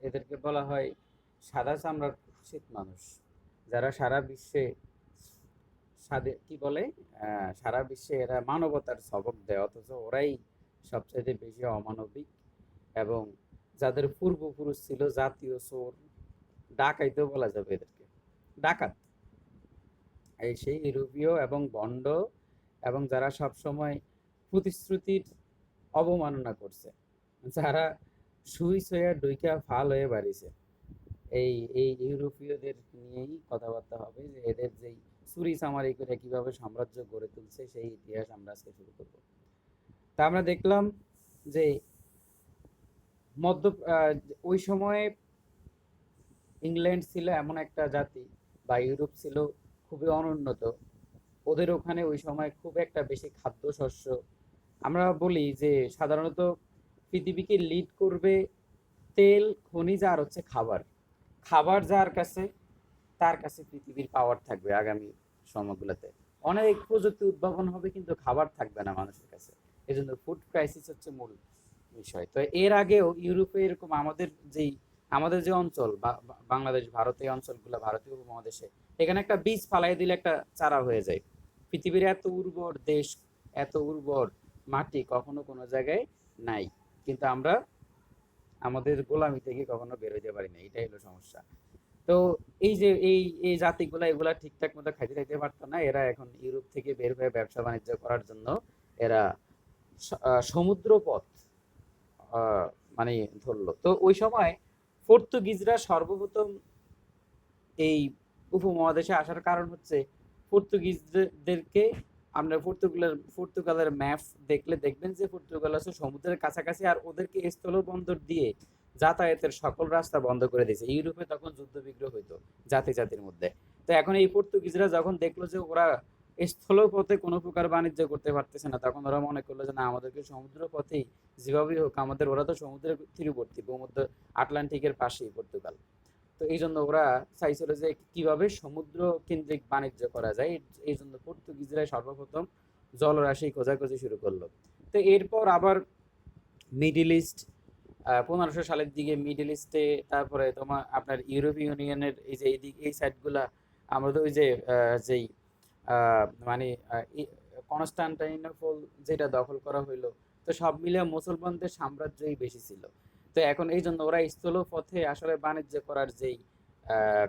এদেরকে বলা হয় সাদা চামড়ার কুৎসিত মানুষ, যারা সারা বিশ্বে কি বলে সারা বিশ্বে এরা মানবতার সবক দেয়, অথচ ওরাই সবচাইতে বেশি অমানবিক। এবং যাদের পূর্বপুরুষ ছিল জাতীয় চোর, ডাকাইতেও বলা যাবে এদেরকে, ডাকাত। এই সেই ইউরোপীয় এবং ভণ্ড, এবং যারা সব সময় প্রতিশ্রুতির অবমাননা করছে, যারা সুই ছইয়া ডুইকা ফাল হয়ে বাড়িছে। এই এই ইউরোপীয়দের নিয়েই কথাবার্তা হবে, যে এদের যেই চুরি চামারি করে কিভাবে সাম্রাজ্য গড়ে তুলছে সেই ইতিহাস আমরা আজকে শুরু করব। তা আমরা দেখলাম যে মধ্য ওই সময়ে ইংল্যান্ড ছিল এমন একটা জাতি, বা ইউরোপ ছিল খুবই অনুন্নত। ওদের ওখানে ওই সময় খুব একটা বেশি খাদ্যশস্য, আমরা বলি যে সাধারণত পৃথিবীকে লিড করবে তেল, খনিজ আর হচ্ছে খাবার। খাবার যার কাছে, তার কাছে পৃথিবীর পাওয়ার থাকবে আগামী সময়গুলোতে। অনেক প্রযুক্তি উদ্ভাবন হবে, কিন্তু খাবার থাকবে না মানুষের কাছে। এই জন্য ফুড ক্রাইসিস হচ্ছে মূল বিষয়। তো এর আগেও ইউরোপে এরকম আমাদের যে অঞ্চল বাংলাদেশ, ভারত, এই অঞ্চলগুলো ভারতীয় উপমহাদেশে, এখানে একটা বীজ ফালাই দিলে একটা চারা হয়ে যায়। পৃথিবীর এত উর্বর দেশ, এত উর্বর মাটি কখনো কোনো জায়গায় নাই, কিন্তু আমরা আমাদের গোলামি থেকে কখনো বের হইতে পারি না, এটাই হলো সমস্যা। তো এই যে এই এই জাতিগুলা এগুলা ঠিকঠাক মতো খাইতে খাইতে পারতো না, এরা এখন ইউরোপ থেকে বের হয়ে ব্যবসা বাণিজ্য করার জন্য এরা সমুদ্র পথ আহ, মানে ধরলো। তো ওই সময় পর্তুগিজরা সর্বপ্রথম এই উপমহাদেশে আসার কারণ হচ্ছে, পর্তুগিজদেরকে আমরা পর্তুগালের ম্যাপ দেখলে দেখবেন যে পর্তুগাল হচ্ছে সমুদ্রের কাছাকাছি, আর ওদেরকে স্থলবন্দর দিয়ে যাতায়াতের সকল রাস্তা বন্ধ করে দিয়েছে। ইউরোপে তখন যুদ্ধ বিগ্রহ হইতো জাতি জাতির মধ্যে। তো এখন এই পর্তুগিজরা যখন দেখলো যে ওরা স্থলপথে কোনো প্রকার বাণিজ্য করতে পারতেছে না, তখন ওরা মনে করলো যে না, আমাদেরকে সমুদ্র পথেই যেভাবেই হোক আমাদের, ওরা তো সমুদ্রের তীরবর্তী, ভূমধ্য আটলান্টিকের পাশেই পর্তুগাল। তো এই জন্য ওরা চাইছিল যে কিভাবে সমুদ্র কেন্দ্রিক বাণিজ্য করা যায়। এই জন্য পর্তুগিজরা সর্বপ্রথম জলরাশি খোঁজাখুঁজি শুরু করলো। তো এরপর আবার মিডিল ইস্ট, 1500 সালের দিকে মিডিল ইস্টে, তারপরে তোমার আপনার ইউরোপীয় ইউনিয়নের এই যে এই সাইডগুলা, আমরা তো ওই যে যেই মানে কনস্টান্টাইনোপল যেটা দখল করা হইলো, তো সব মিলিয়ে মুসলমানদের সাম্রাজ্যই বেশি ছিল। তো এখন এই জন্য ওরা স্থলপথে আসলে বাণিজ্য করার যেই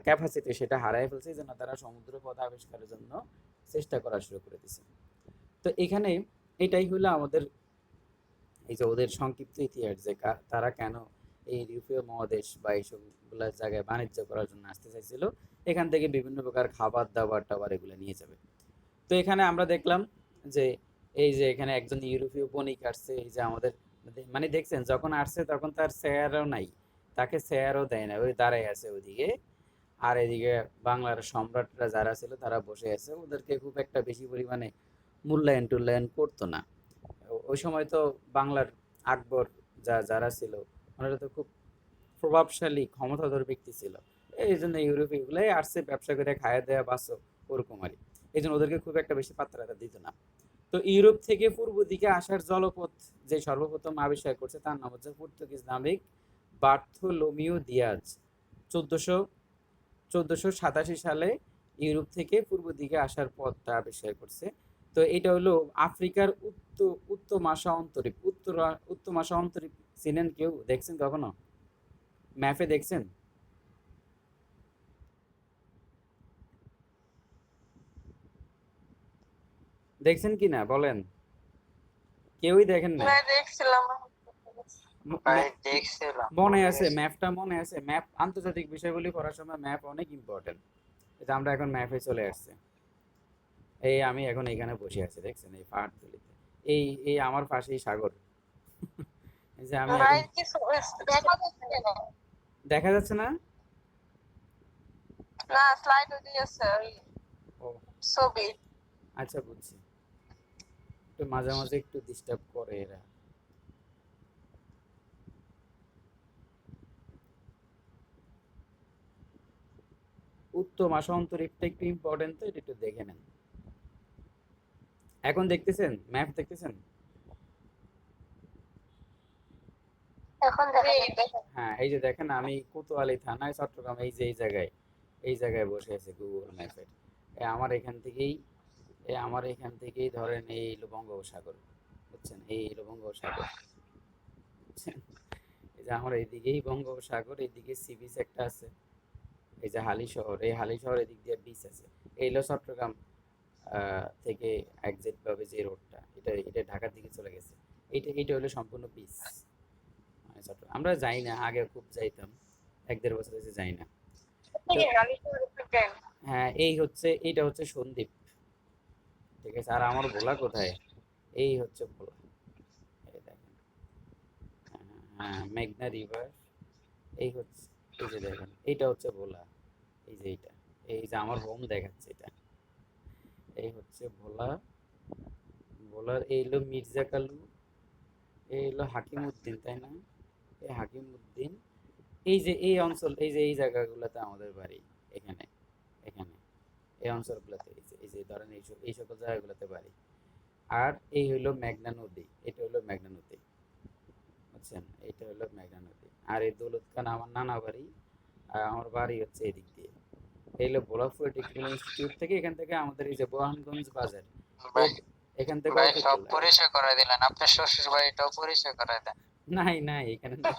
ক্যাপাসিটি, সেটা হারায় ফেলছে। এই জন্য তারা সমুদ্র পথ আবিষ্কারের জন্য চেষ্টা করা শুরু করে দিছে। তো এখানে এটাই হলো আমাদের এই যে ওদের সংক্ষিপ্ত ইতিহাস, যে তারা কেন এই ইউরোপীয় মহাদেশ বা এইসব জায়গায় বাণিজ্য করার জন্য আসতে চাইছিল। এখান থেকে বিভিন্ন প্রকার খাবার দাবার টাবার এগুলো নিয়ে যাবে। তো এখানে আমরা দেখলাম যে এই যে এখানে একজন ইউরোপীয় বণিক আসছে, এই যে আমাদের মানে দেখছেন যখন আসছে তখন তার চেয়ারও নাই, তাকে চেয়ারও দেয় না, ওই দাঁড়ায় আছে ওইদিকে। আর এদিকে বাংলার সম্রাটরা যারা ছিল তারা বসে আছে, ওদেরকে খুব একটা বেশি পরিমাণে মূল্যায়ন টুল্যায়ন করতো না। ওই সময় তো বাংলার আকবর যারা ছিল, ওনারা তো খুব প্রভাবশালী ক্ষমতাধর ব্যক্তি ছিল। এই জন্য ইউরোপে এগুলাই আসছে ব্যবসা করে খায়া দেয়া বাঁচো, ওরকম আর। এই জন্য ওদেরকে খুব একটা বেশি পাত্তা দিত না। তো ইউরোপ থেকে পূর্ব দিকে আসার জলপথ যে সর্বপ্রথম আবিষ্কার করছে, তার নাম হচ্ছে পর্তুগিজ নাবিক বার্থোলোমিও দিয়াজ। 1487 সালে ইউরোপ থেকে পূর্ব দিকে আসার পথটা আবিষ্কার করছে। তো এটা হলো আফ্রিকার উত্তমাশা অন্তরীপ, উত্তমাশা অন্তরীপ। চিনেন কেউ? দেখছেন কখনো? ম্যাপে দেখছেন? দেখছেন কি না বলেন? কেউই দেখেন না? ভাই দেখছিলাম। ভাই ম্যা- দেখছিলাম, মনে ভুলে আছে গেছি। ম্যাপটা? মনে আছে ম্যাপ? আন্তর্জাতিক বিষয়গুলি পড়ার সময় ম্যাপ অনেক ইম্পর্টেন্ট। এটা আমরা এখন ম্যাপে চলে আসছে। এই আমি এখন এখানে বসে আছি, দেখছেন এই পাহাড়তলিতে। এই এই আমার পাশেই সাগর। এই যে আমি ভাই এখন, কিছু দেখা যাচ্ছে না। দেখা যাচ্ছে না? না, স্লাইড দিয়েছে ওই ও ছবি। আচ্ছা, বুঝছি। একটু মাঝে মাঝে একটু ডিস্টার্ব করে এরা। উত্তম আশা অন্তরীপটা একটু ইম্পর্টেন্ট, তো এটা একটু দেখে নেন। এখন দেখতেছেন? ম্যাপ দেখতেছেন? এখন দেখেন হ্যাঁ, এই যে দেখেন আমি কোতোয়ালি থানায় চট্টগ্রাম, এই যে এই জায়গায় বসে আছে গুগল ম্যাপের। আমার এখান থেকেই ধরেন এই হলো বঙ্গোপসাগর, বুঝছেন, এই হলো বঙ্গোপসাগর, বুঝছেন। এই যে আমার এইদিকেই বঙ্গোপসাগর, এইদিকে সি বিচ একটা আছে, এই যে হালি শহর, এই হালি শহর এদিক দিয়ে বিচ আছে। এই হলো চট্টগ্রাম থেকে এক্সিট পাবে যে রোডটা, এটা ঢাকার দিকে চলে গেছে। এইটা হলো সম্পূর্ণ বিচ। মানে চট্টগ্রাম আমরা যাই না, আগে খুব যাইতাম, 1-1.5 বছর হয়েছে যাই না। তো হ্যাঁ, এইটা হচ্ছে সন্দ্বীপ, ঠিক আছে। আর আমার ভোলা কোথায়? এই হচ্ছে ভোলা, এই দেখেন। হ্যাঁ, মেঘনা রিভার, এই হচ্ছে, এই যে দেখেন এইটা হচ্ছে ভোলা, এই যে এইটা, এই যে আমার হোম দেখাচ্ছে এটা, এই হচ্ছে ভোলা। ভোলার এই হলো মির্জা কালু, এই হলো হাকিম উদ্দিন, তাই না? এই হাকিম উদ্দিন, এই যে এই অঞ্চল, এই যে এই জায়গাগুলোতে আমাদের বাড়ি, এখানে এখানে এই অঞ্চলগুলোতে, এই যে ধরেন এই সকল জায়গাগুলোতে বাড়ি। আর এই হলো মেঘনা নদী, এটা হলো মেঘনা নদী, বুঝছেন, এটা হলো মেঘনা নদী। আর এই দৌলত খান আমার নানা বাড়ি, আর আমার বাড়ি হচ্ছে এদিক দিয়ে। এই হলো ভোলাপুর টেকনিক্যাল ইনস্টিটিউট থেকে, এখান থেকে আমাদের এই যে বোরহানগঞ্জ বাজার, ভাই এখান থেকে ভাই অটো সব চলে। পরিচয় করে দিলেন, আপনার শ্বশুর বাড়িটাও পরিচয় করে দেন। নাই নাই, এখানে নাই।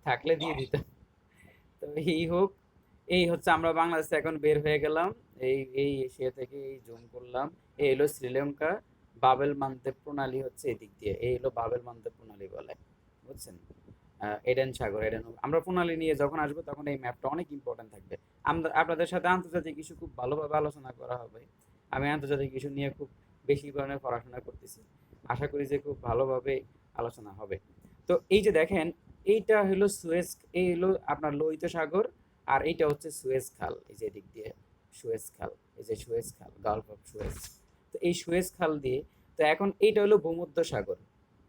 থাকলে দিয়ে দিতাম। তো এই হোক, এই হচ্ছে আমরা বাংলাদেশ থেকে এখন বের হয়ে গেলাম, এই এশিয়া থেকে এই জুম করলাম। এই হলো শ্রীলঙ্কা, বাবেল মানদেব প্রণালী হচ্ছে এদিক দিয়ে, এই হলো বাবেল মানদেব প্রণালী বলে, বুঝছেন। এডেন সাগর, আমরা প্রণালী নিয়ে যখন আসবো তখন এই ম্যাপটা অনেক ইম্পর্টেন্ট থাকবে। আমরা আপনাদের সাথে আন্তর্জাতিক ইস্যু খুব ভালোভাবে আলোচনা করা হবে। আমি আন্তর্জাতিক ইস্যু নিয়ে খুব বেশি পরিমাণে পড়াশোনা করতেছি, আশা করি যে খুব ভালোভাবে আলোচনা হবে। তো এই যে দেখেন, এইটা হলো সুয়েজ, এই হলো আপনার লোহিত সাগর, আর এইটা হচ্ছে সুয়েজ খাল, এই যে এদিক দিয়ে সুয়েজ খাল, এই যে সুয়েজ খাল, গালফ অফ সুয়েজ। তো এই সুয়েজ খাল দিয়ে, তো এখন এইটা হলো ভূমধ্য সাগর,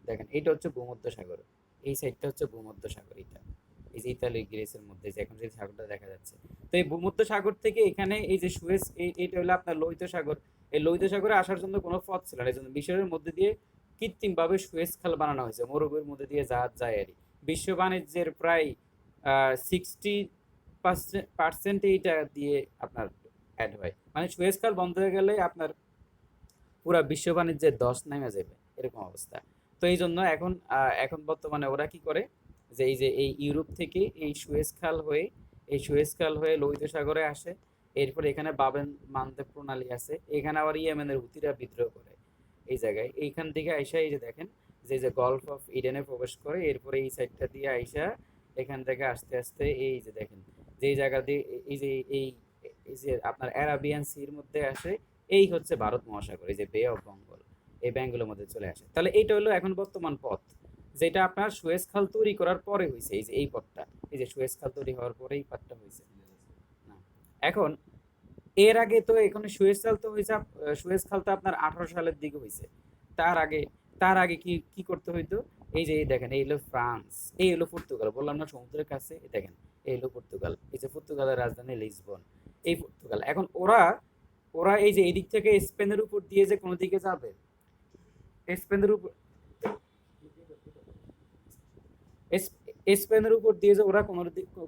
দেখেন এইটা হচ্ছে ভূমধ্য সাগর, এই সাইডটা হচ্ছে ভূমধ্য সাগর, এটা এই যে ইতালি গ্রিসের মধ্যে যে এখন যে সাগরটা দেখা যাচ্ছে। তো এই ভূমধ্য সাগর থেকে এখানে এই যে সুয়েজ, এইটা হলো আপনার লোহিত সাগর। এই লোহিত সাগরে আসার জন্য কোনো পথ ছিল না, এই জন্য মিশরের মধ্যে দিয়ে কৃত্রিমভাবে সুয়েজ খাল বানানো হয়েছে, মরুভূমির মধ্যে দিয়ে জাহাজ যায় আর কি। বিশ্ব বাণিজ্যের প্রায় 60% এইটা দিয়ে আপনার অ্যাড হয়, মানে সুয়েজ খাল বন্ধ হয়ে গেলে আপনার পুরা বিশ্ব বাণিজ্যের ধস নেমে যাবে, এরকম অবস্থা। তো এই জন্য এখন বর্তমানে ওরা কি করে, যে এই ইউরোপ থেকে এই সুয়েজ খাল হয়ে লোহিত সাগরে আসে। এরপর এখানে বাবেন মানদেব প্রণালী আছে, এখানে আবার ইয়েমেনের হুতিরা বিদ্রোহ করে এই জায়গায়, এইখান থেকে আইসা এই যে দেখেন যে গলফ অফ ইডেনে প্রবেশ করে, এরপরে এই সাইডটা দিয়ে আইসা এখান থেকে আস্তে আস্তে এই যে দেখেন যে জায়গা দিয়ে এই যে এই এই যে আপনার অ্যারাবিয়ান সির মধ্যে আসে, এই হচ্ছে ভারত মহাসাগর, এই যে বে অফ বেঙ্গল, এই বেঙ্গলের মধ্যে চলে আসে। তাহলে এইটা হলো এখন বর্তমান পথ, যেটা আপনার সুয়েজ খাল তৈরি করার পরে হয়েছে, এই যে এই পথটা, এই যে সুয়েজ খাল তৈরি হওয়ার পরে এই পথটা হয়েছে না। এখন এর আগে তো এখানে সুয়েজ খাল তো আপনার 18 সালের দিকে হয়েছে। তার আগে তার আগে কি কি করতে হইতো, এই যে এই দেখেন এই হলো ফ্রান্স, এই হলো পর্তুগাল, বললাম না সমুদ্রের কাছে, এই দেখেন এই হলো পর্তুগাল, এই যে পর্তুগালের রাজধানী লিসবন, এই পর্তুগাল। এখন ওরা ওরা এই যে এদিক থেকে স্পেনের উপর দিয়ে যে কোনো দিকে যাবে, স্পেনের উপর স্পেনের উপর দিয়ে যে ওরা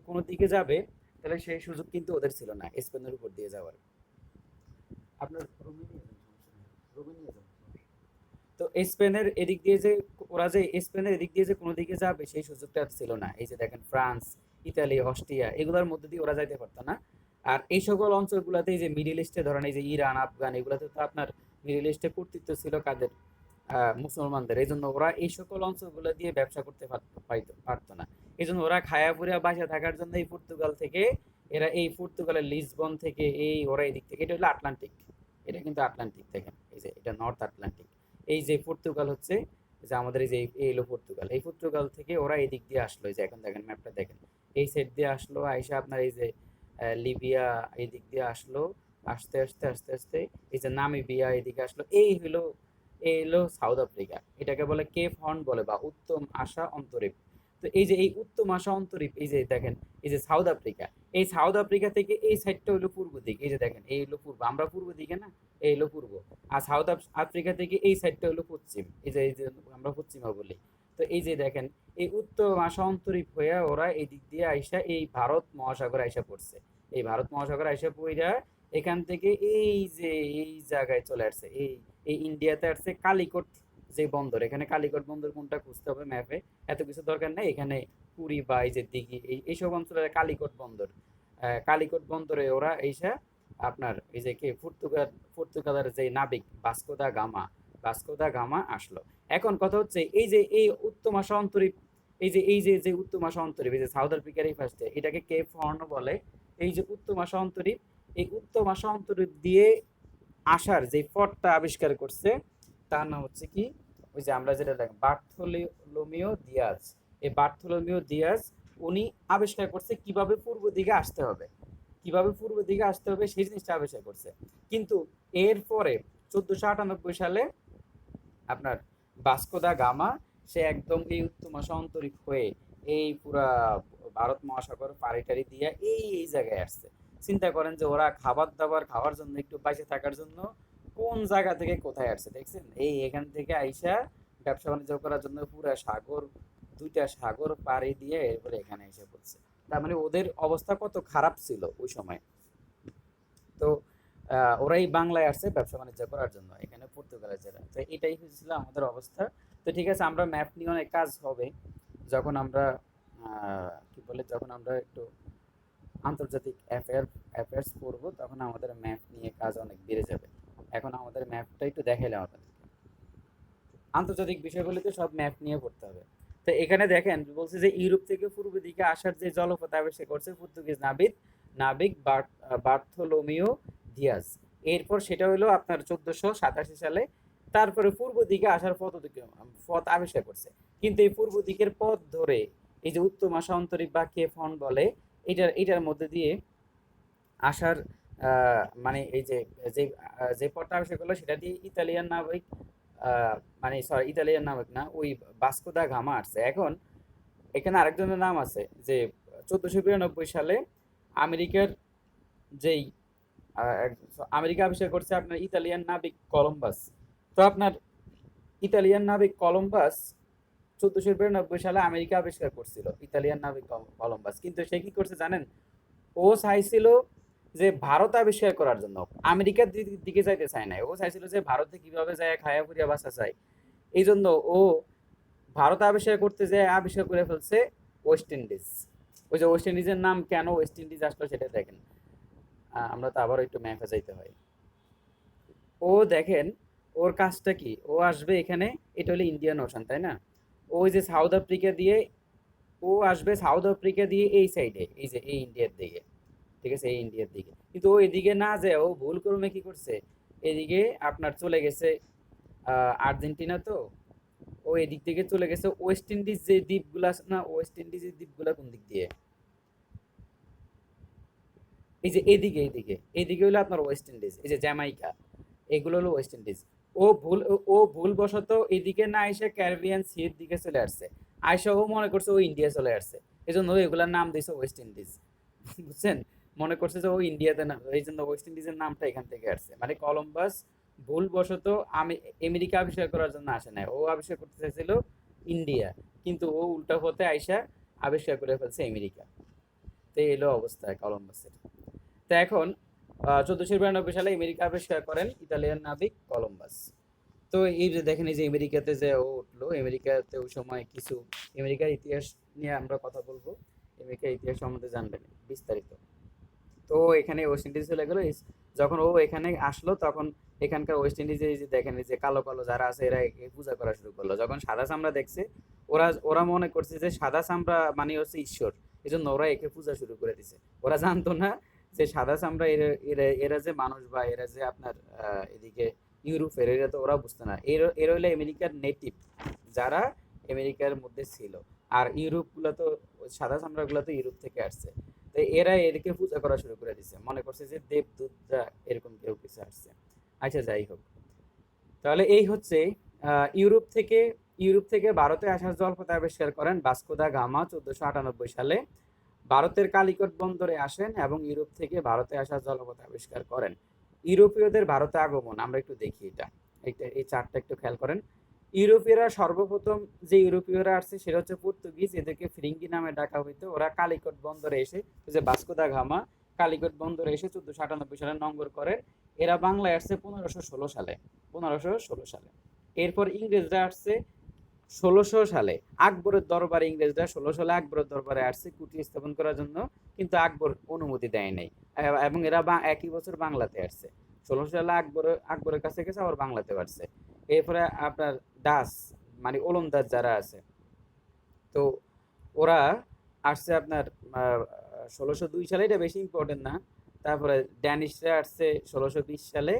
কোনো দিকে যাবে, তাহলে সেই সুযোগ কিন্তু ওদের ছিল না স্পেনের উপর দিয়ে যাওয়ার। আপনার রোমেনিয়া যান। তো স্পেনের এদিক দিয়ে যে ওরা যে স্পেনের এদিক দিয়ে যে কোনো দিকে যাবে সেই সুযোগটা ছিল না। এই যে দেখেন ফ্রান্স, ইতালি, অস্ট্রিয়া এগুলোর মধ্যে দিয়ে ওরা যাইতে পারতো না। আর এই সকল অঞ্চলগুলোতে এই যে মিডিল ইস্টে ধরেন এই যে ইরান, আফগান, এগুলোতে তো আপনার মিডিল ইস্টে কর্তৃত্ব ছিল কাদের? মুসলমানদের। এই জন্য ওরা এই সকল অঞ্চলগুলো দিয়ে ব্যবসা করতে পারতো না। এই জন্য ওরা খায়া পুরিয়া বাসা থাকার জন্য এই পর্তুগাল থেকে, এরা এই পর্তুগালের লিসবন থেকে ওরা এদিক থেকে, এটা হলো আটলান্টিক, এটা কিন্তু আটলান্টিক দেখেন, এই যে এটা নর্থ আটলান্টিক। এই যে পর্তুগাল হচ্ছে, যে আমাদের এই যে এই হলো পর্তুগাল, এই পর্তুগাল থেকে ওরা এই দিক দিয়ে আসলো, এই যে এখন দেখেন ম্যাপটা দেখেন, এই সাইড দিয়ে আসলো, আইসা আপনার এই যে লিবিয়া এই দিক দিয়ে আসলো, আস্তে আস্তে আস্তে আস্তে এই যে নামিবিয়া এদিকে আসলো, এই হলো সাউথ আফ্রিকা, এটাকে বলে কেপ হর্ন বলে বা উত্তম আশা অন্তরীপ। তো এই যে এই উত্তম আশা অন্তরীপ, এই যে দেখেন এই যে সাউথ আফ্রিকা, এই সাউথ আফ্রিকা থেকে এই সাইডটা হলো পূর্ব দিক, এই যে দেখেন এই হলো পূর্ব, আমরা পূর্ব দিকে না, এই হলো পূর্ব। আর সাউথ আফ্রিকা থেকে এই সাইডটা হলো পশ্চিম, এই যে আমরা পশ্চিমা বলি। তো এই যে দেখেন, এই উত্তর মহাসাগরীপ হয়ে ওরা এই দিক দিয়ে আইসা এই ভারত মহাসাগর আইসা পড়ছে। এই ভারত মহাসাগর আইসা পইরা এখান থেকে এই যে এই জায়গায় চলে আসছে, এই এই ইন্ডিয়াতে আসছে কালিকট যে বন্দর। এখানে কালিকট বন্দর কোনটা খুঁজতে হবে ম্যাপে, এত কিছু দরকার নেই। এখানে পুরী বা এই যে দিঘি এইসব অঞ্চলে কালিকট বন্দর, কালিকট বন্দরে ওরা এইসা আপনার এই যে কি পর্তুগালের যে নাবিক ভাস্কো দা গামা আসলো। এখন কথা হচ্ছে এই যে এই উত্তর অন্তরীপ, এই যে উত্তর অন্তরীপ, এই যে সাউথ আফ্রিকার এই পাশে এটাকে কেপ হর্ন বলে। এই যে উত্তর অন্তরীপ, এই উত্তর অন্তরীপ দিয়ে আসার যে পথটা আবিষ্কার করছে তার নাম হচ্ছে কি, ওই যে আমরা যেটা দেখি বার্থোলোমিও দিয়াজ। এই বার্থোলোমিও দিয়াজ উনি আবিষ্কার করছে কিভাবে পূর্ব দিকে আসতে হবে, কিভাবে পূর্ব দিকে আসতে হবে সেই জিনিসটা আবিষ্কার করছে। কিন্তু এরপরে 1498 সালে আপনার ভাস্কো দা গামা সে একদম এই উত্তর মহাসাগরিক হয়ে এই পুরা ভারত মহাসাগর পাড়ি টাড়ি দিয়ে এই জায়গায় আসছে। চিন্তা করেন যে ওরা খাবার দাবার খাওয়ার জন্য, একটু বাইচে থাকার জন্য কোন জায়গা থেকে কোথায় আসছে দেখছেন। এই এখান থেকে আইসা ব্যবসা বাণিজ্য করার জন্য পুরা সাগর, দুইটা সাগর পাড়ি দিয়ে এরপরে এখানে এসে পড়ছে। তার মানে ওদের অবস্থা কত খারাপ ছিল ওই সময়। তো ওরাই বাংলায় আসছে ব্যবসা বাণিজ্য করার জন্য, এখানে পর্তুগালের যারা। তো এটাই হয়েছিল আমাদের অবস্থা। তো ঠিক আছে, আমরা ম্যাপ নিয়ে অনেক কাজ হবে যখন আমরা কি বলে, যখন আমরা একটু আন্তর্জাতিক অ্যাফেয়ার্স পড়বো, তখন আমাদের ম্যাপ নিয়ে কাজ অনেক বেড়ে যাবে। এখন আমাদের ম্যাপটা একটু দেখাইলাম আপনাদেরকে। আন্তর্জাতিক বিষয়গুলিতে সব ম্যাপ নিয়ে পড়তে হবে। তো এখানে দেখেন বলছে যে ইউরোপ থেকে পূর্ব দিকে আসার যে জলপথ আবিষ্কার করছে পর্তুগিজ নাবিক বার্থোলোমিও দিয়াজ। এরপর সেটা হলো আপনার 1487 সালে। তারপরে পূর্ব দিকে আসার পথ আবিষ্কার করছে। কিন্তু এই পূর্ব দিকের পথ ধরে এই যে উত্তর মহাসাগরীপ বা কেপ হর্ন বলে, এটার মধ্যে দিয়ে আসার মানে এই যে যে যে পথটা আবিষ্কার করলো সেটা দিয়ে ইতালিয়ান নাবিক, মানে সরি ইতালিয়ান নাবিক না, ওই ভাস্কো দা গামা আসছে। এখন এখানে আরেকজনের নাম আছে যে 1492 সালে আমেরিকার যেই আমেরিকা আবিষ্কার করছে আপনার ইতালিয়ান নাবিক কলম্বাস। তো আপনার ইতালিয়ান নাবিক কলম্বাস 1492 সালে আমেরিকা আবিষ্কার করছিল, ইতালিয়ান নাবিক কলম্বাস। কিন্তু সে কি করছে জানেন, ও চাইছিল যে ভারত আবিষ্কার করার জন্য, আমেরিকার দিকে যাইতে চায় না। ও চাইছিল যে ভারতে কিভাবে যায় খায়া ফুরিয়া বাঁচা যায়। এই জন্য ও ভারত আবিষ্কার করতে যায় আবিষ্কার করে ফেলছে ওয়েস্ট ইন্ডিজ। ওই যে ওয়েস্ট ইন্ডিজের নাম কেন ওয়েস্ট ইন্ডিজ আসলো সেটা দেখেন। আমরা তো আবারও একটু ম্যাপে যাইতে হয়। ও দেখেন ওর কাজটা কি, ও আসবে এখানে, এটা হলো ইন্ডিয়ান ওশান তাই না। ওই যে সাউথ আফ্রিকা দিয়ে ও আসবে, সাউথ আফ্রিকা দিয়ে এই সাইডে, এই যে এই ইন্ডিয়ার দিকে, ঠিক আছে, এই ইন্ডিয়ার দিকে। কিন্তু ও এদিকে না যায়, ও ভুল ক্রমে কি করছে, এদিকে আপনার চলে গেছে আর্জেন্টিনা। তো ও এদিক থেকে চলে গেছে ওয়েস্ট ইন্ডিজ যে দ্বীপগুলো আছে না, ওয়েস্ট ইন্ডিজের দ্বীপগুলো কোন দিক দিয়ে, এই যে এইদিকে হলো আপনার ওয়েস্ট ইন্ডিজ, এই যে জ্যামাইকা, এগুলো হলো ওয়েস্ট ইন্ডিজ। ও ভুলবশত এদিকে না এসে ক্যারিবিয়ান সির দিকে চলে আসছে। আইসা ও মনে করছে ও ইন্ডিয়া চলে আসছে, এই জন্য এগুলার নাম দিয়েছে ওয়েস্ট ইন্ডিজ। বুঝছেন, মনে করছে যে ও ইন্ডিয়াতে না, এই জন্য ওয়েস্ট ইন্ডিজের নামটা এখান থেকে আসছে। মানে কলম্বাস ভুলবশত আমি আমেরিকা আবিষ্কার করার জন্য আসে নাই, ও আবিষ্কার করতে চাইছিল ইন্ডিয়া, কিন্তু ও উল্টা পথে আইসা আবিষ্কার করে ফেলছে আমেরিকা। তো এলো অবস্থা কলম্বাসের। তো এখন 1492 সালে আমেরিকা আবিষ্কার করেন ইতালিয়ান নাবিক কলম্বাস। তো এই যে দেখেন, এই যে আমেরিকাতে যে ও উঠলো, আমেরিকাতে ওই সময় কিছু আমেরিকার ইতিহাস নিয়ে আমরা কথা বলবো, আমেরিকার ইতিহাস সম্বন্ধে জানবেন বিস্তারিত। তো এখানে ওয়েস্ট ইন্ডিজ চলে গেলো। যখন ও এখানে আসলো তখন এখানকার ওয়েস্ট ইন্ডিজে যে দেখেন এই যে কালো কালো যারা আছে এরা একে পূজা করা শুরু করলো। যখন সাদা চামড়া দেখছে, ওরা ওরা মনে করছে যে সাদা চামড়া মানে হচ্ছে ঈশ্বর, এই জন্য ওরা একে পূজা শুরু করে দিছে। ওরা জানতো না যে সাদা চামড়া এরা এরা এরা যে মানুষ, বা এরা যে আপনার এদিকে ইউরোপের, এরা তো ওরা বুঝতো না। এরা হলো আমেরিকার নেটিভ যারা আমেরিকার মধ্যে ছিল। আর ইউরোপ গুলো তো সাদা চামড়া গুলো তো ইউরোপ থেকে আসছে। তো এরা এদেরকে পূজা করা শুরু করে দিছে, মনে করছে যে দেবদূতরা এরকম কেউ কিছু আসছে। আচ্ছা যাই হোক, তাহলে এই হচ্ছে ইউরোপ থেকে ভারতে আসার জলপথ আবিষ্কার করেন ভাস্কো দা গামা 1498 সালে। ভারতের কালিকট বন্দরে আসেন এবং ইউরোপ থেকে ভারতে আসার জলপথ আবিষ্কার করেন। ইউরোপীয়দের ভারতে আগমন আমরা একটু দেখি, এটা এই চার্টটা একটু খেয়াল করেন। ইউরোপীয়রা সর্বপ্রথম যে ইউরোপীয়রা আসছে সেটা হচ্ছে পর্তুগিজ, এদেরকে ফিরিঙ্গি নামে ডাকা হইতো। ওরা কালিকট বন্দরে এসে, যে ভাস্কো দা গামা কালিকট বন্দরে এসে 1498 সালে নোঙ্গর করে। এরা বাংলায় আসছে 1516 সালে, 1516 সালে। এরপর ইংরেজরা আসছে 1600 সালে। আকবরের দরবারে ইংরেজরা 16 সালে আকবরের দরবারে আসছে কুটি স্থাপন করার জন্য, কিন্তু আকবর অনুমতি দেয় নাই। এবং এরা একই বছর বাংলাতে আসছে। 1600 সালে আকবরের কাছে গেছে, আবার বাংলাতে আসছে। এরপরে আপনার ডাচ মানে ওলন্দাজ যারা আছে, তো ওরা আসছে আপনার 1602 সালে, এটা বেশি ইম্পর্টেন্ট না। তারপরে ড্যানিশরা আসছে 1620 সালে।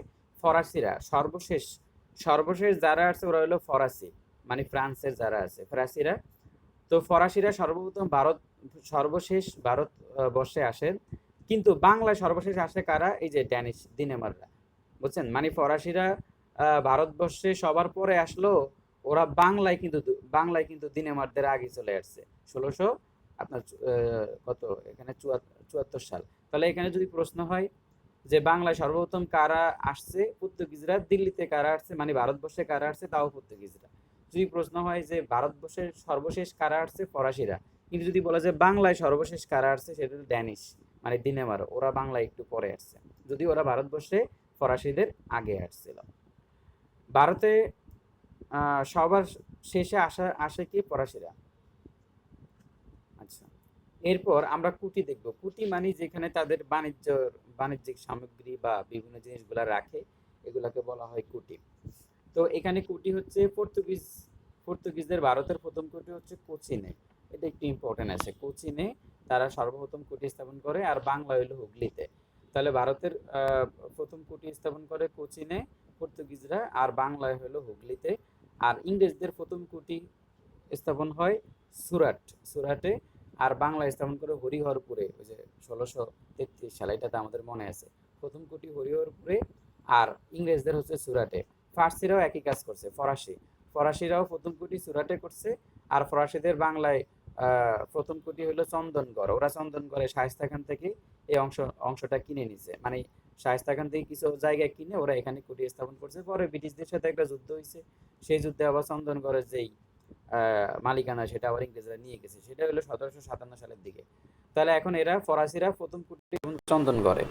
ফরাসিরা সর্বশেষ সর্বশেষ যারা আসছে ওরা হলো ফরাসি, মানে ফ্রান্সের যারা আছে ফরাসিরা। তো ফরাসিরা সর্বপ্রথম সর্বশেষ ভারত বর্ষে আসেন। কিন্তু বাংলায় সর্বশেষ আসে কারা? এই যে ড্যানিশ দিনেমাররা, বুঝছেন? মানে ফরাসিরা ভারতবর্ষে সবার পরে আসলো, ওরা বাংলায় কিন্তু দিনেমারদের আগে চলে আসছে। 1600 আপনার কত এখানে 74 সাল। তাহলে এখানে যদি প্রশ্ন হয় যে বাংলায় সর্বপ্রথম কারা আসছে, পর্তুগিজরা। দিল্লিতে কারা আসছে, মানে ভারতবর্ষে কারা আসছে, তাও পর্তুগিজরা। যদি প্রশ্ন হয় যে ভারতবর্ষের সর্বশেষ কারা আসছে, ফরাসিরা। কিন্তু যদি বলা যায় বাংলায় সর্বশেষ কারা আসছে, সেটা হলো ড্যানিশ, মানে দিনেমার। ওরা বাংলায় একটু পরে আসছে, যদি ওরা ভারতবর্ষে ফরাসিদের আগে আসছিল। ভারতে সবার শেষে আসে কি? ফরাসিরা। আচ্ছা, এরপর আমরা কুটি দেখব। কুটি মানে যেখানে তাদের বাণিজ্যিক সামগ্রী বা বিভিন্ন জিনিসগুলা রাখে, এগুলাকে বলা হয় কুটি। তো এখানে কুটি হচ্ছে পর্তুগিজদের ভারতের প্রথম কুটি হচ্ছে কোচিনে। এটা একটু ইম্পর্টেন্ট আছে। কোচিনে তারা সর্বপ্রথম কুটি স্থাপন করে, আর বাংলা হইলো হুগলিতে। তাহলে ভারতের প্রথম কুটি স্থাপন করে কোচিনে পর্তুগিজরা, আর বাংলায় হলো হুগলিতে। আর ইংরেজদের প্রথম কুটি স্থাপন হয় সুরাটে, আর বাংলা স্থাপন করে হরিহরপুরে, ওই যে 1633 সালে, এটা তো আমাদের মনে আছে। প্রথম কুটি হরিহরপুরে, আর ইংরেজদের হচ্ছে সুরাটে। ফার্সিরাও একই কাজ করছে। ফরাসিরাও প্রথম কুটি সুরাটে করছে, আর ফরাসিদের বাংলায় প্রথম কুটি হলো চন্দনগড়। ওরা চন্দনগড়ে শায়েস্তা খান থেকে এই অংশটা কিনে নিছে, মানে শায়েস্তা খান থেকে কিছু জায়গা কিনে ওরা এখানে কুটি স্থাপন করছে। পরে ব্রিটিশদের সাথে একটা যুদ্ধ হয়েছে, সেই যুদ্ধে আবার চন্দনগড়ের যেই মালিকানা, সেটা আবার ইংরেজরা নিয়ে গেছে। সেটা হলো 1757 সালের দিকে। তাহলে এখন ফরাসিরা প্রথম কুটি চন্দনগড়ে।